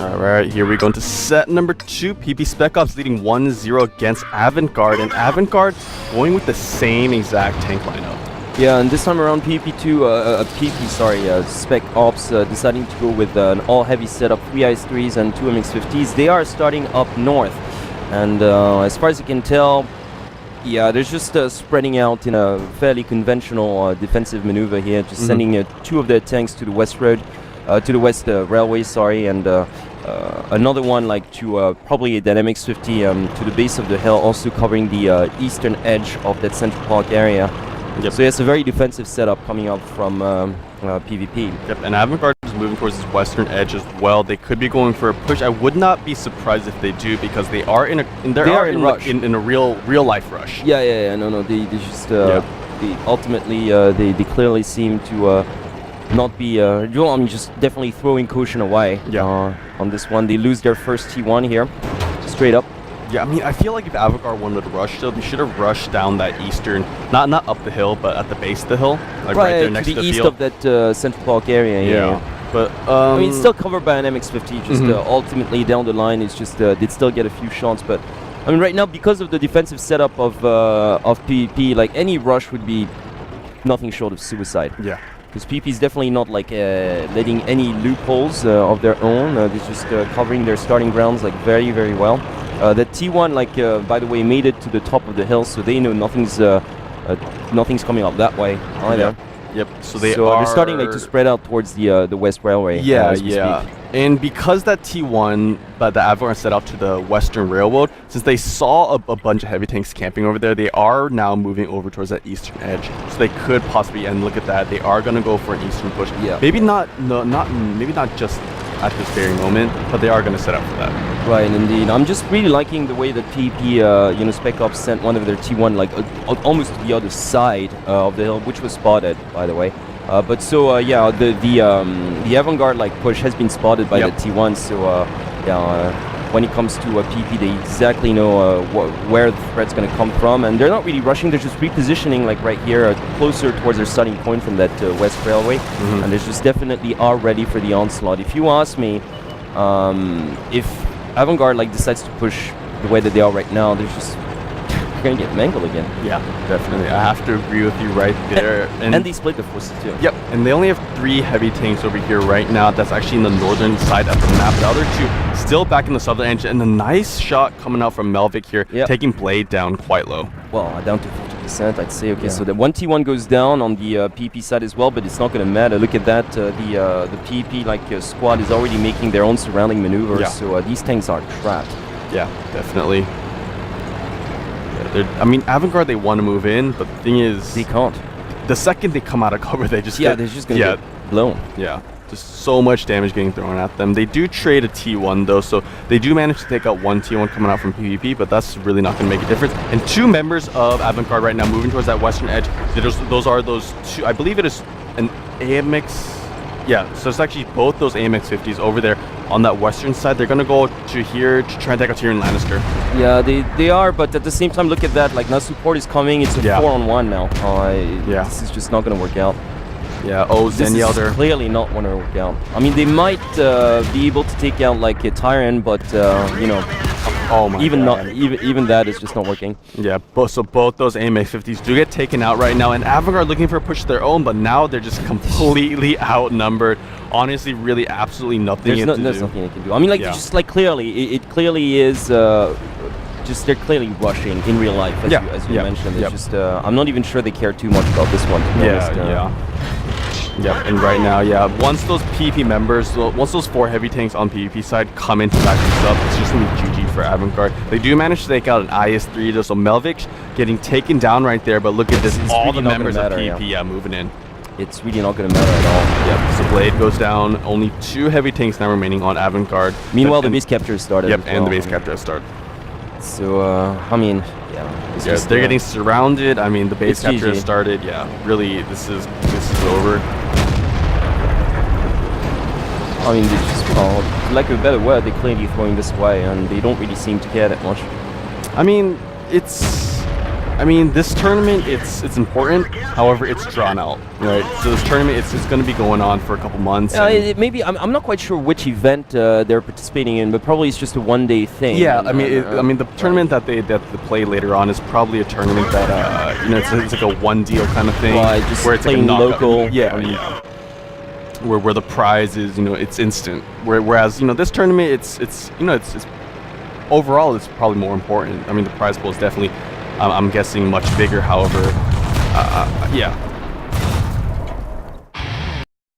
Alright, here we go into set number 2. PP Spec Ops leading 1-0 against Avant-Garde, and Avant-Garde going with the same exact tank lineup. Yeah, and this time around Spec Ops deciding to go with an all-heavy setup, 3 IS-3s and 2 MX-50s. They are starting up north, and as far as you can tell, yeah, they're just spreading out in a fairly conventional defensive maneuver here, just sending 2 of their tanks to the west road, to the west railway, and another one like to probably that MX-50 to the base of the hill, also covering the eastern edge of that Central Park area. Yep. So it's a very defensive setup coming up from PvP. Yep, and Avant-Garde is moving towards this western edge as well. They could be going for a push. I would not be surprised if they do, because they are in a real life rush. No, they just they ultimately they clearly seem to not be just definitely throwing caution away on this one. They lose their first T1 here, straight up. Yeah, I mean, I feel like if Avant-Garde wanted to rush, though, they should have rushed down that eastern, not up the hill, but at the base of the hill, like right there next to the east field. of that Central Park area. Yeah. But I mean, it's still covered by an MX-50. Just ultimately down the line, it's just they'd still get a few shots. But I mean, right now, because of the defensive setup of PvP, like any rush would be nothing short of suicide. Yeah. Because PP is definitely not like letting any loopholes of their own. They're just covering their starting grounds like very, very well. That T1, like by the way, made it to the top of the hill, so they know nothing's coming up that way either. Yep. So they're starting like to spread out towards the West Railway. Yeah. And because that T1, the Avant-Garde set out to the Western Railroad, since they saw a bunch of heavy tanks camping over there, they are now moving over towards that eastern edge. So they could possibly, and look at that, they are going to go for an eastern push. Yeah. Maybe not just at this very moment, but they are going to set up for that. Right, indeed. I'm just really liking the way that PP, Spec Ops sent one of their T1 like almost to the other side of the hill, which was spotted, by the way. But so the Avant-Garde like push has been spotted by the T1. So when it comes to PP, they exactly know where the threat's going to come from, and they're not really rushing. They're just repositioning like right here, closer towards their starting point from that West Railway, and they just definitely are ready for the onslaught. If you ask me, if Avant-Garde like decides to push the way that they are right now, they're just going to get mangled again. Yeah, definitely. I have to agree with you right there. And they split the forces too. Yep, and they only have 3 heavy tanks over here right now. That's actually in the northern side of the map. The other 2 still back in the southern edge, and a nice shot coming out from Melvik here, taking Blade down quite low. Well, down to 50%, I'd say. Okay, so the 1 T1 goes down on the PP side as well, but it's not going to matter. Look at that. The PP squad is already making their own surrounding maneuvers, so these tanks are trapped. Yeah, definitely. I mean, Avant-Garde, they want to move in, but the thing is, they can't. The second they come out of cover, they just they're just gonna get blown. Yeah, just so much damage getting thrown at them. They do trade a T1 though, so they do manage to take out 1 T1 coming out from PvP, but that's really not going to make a difference. And 2 members of Avant-Garde right now moving towards that western edge. Those are those 2. I believe it is an AMX. Yeah, so it's actually both those AMX-50s over there on that western side. They're going to go to here to try and take out Tyrion Lannister. Yeah, they are, but at the same time, look at that. Like, now support is coming. It's a 4-on-1 now. This is just not going to work out. Yeah, Zeniel there. Clearly not going to work out. I mean, they might be able to take out, like, a Tyrion, but, even that is just not working. Yeah, so both those AMX-50s do get taken out right now, and Avant-Garde looking for a push of their own, but now they're just completely outnumbered. Honestly, really, absolutely nothing there's nothing they can do. I mean, like, just like clearly, it clearly is. Just they're clearly rushing in real life, as you mentioned. It's just I'm not even sure they care too much about this one. Yep, and right now, once those PP members, once those 4 heavy tanks on PvP side come in to back this up, it's just going to be GG for Avant-Garde. They do manage to take out an IS-3, though, so Melvik getting taken down right there, but look at this, all really the members of PvP moving in. It's really not going to matter at all. Yep, so Blade goes down, only 2 heavy tanks now remaining on Avant-Garde. Meanwhile, the base capture has started. Yep, and the base capture has started. So, I mean, they're getting surrounded. I mean, the base capture has started. Yeah, really, this is over. I mean, they just, for lack of a better word, they're clearly throwing this away, and they don't really seem to care that much. I mean, it's I mean, this tournament, it's important. However, it's drawn out, right? So this tournament, it's going to be going on for a couple months. Maybe I'm not quite sure which event they're participating in, but probably it's just a one-day thing. Yeah, I mean, the tournament that they play later on is probably a tournament that it's like a one deal kind of thing, right, just where it's playing like a knockout. local. Yeah. Where the prize is, it's instant. Whereas this tournament, it's overall it's probably more important. I mean, the prize pool is definitely, I'm guessing, much bigger. However, yeah.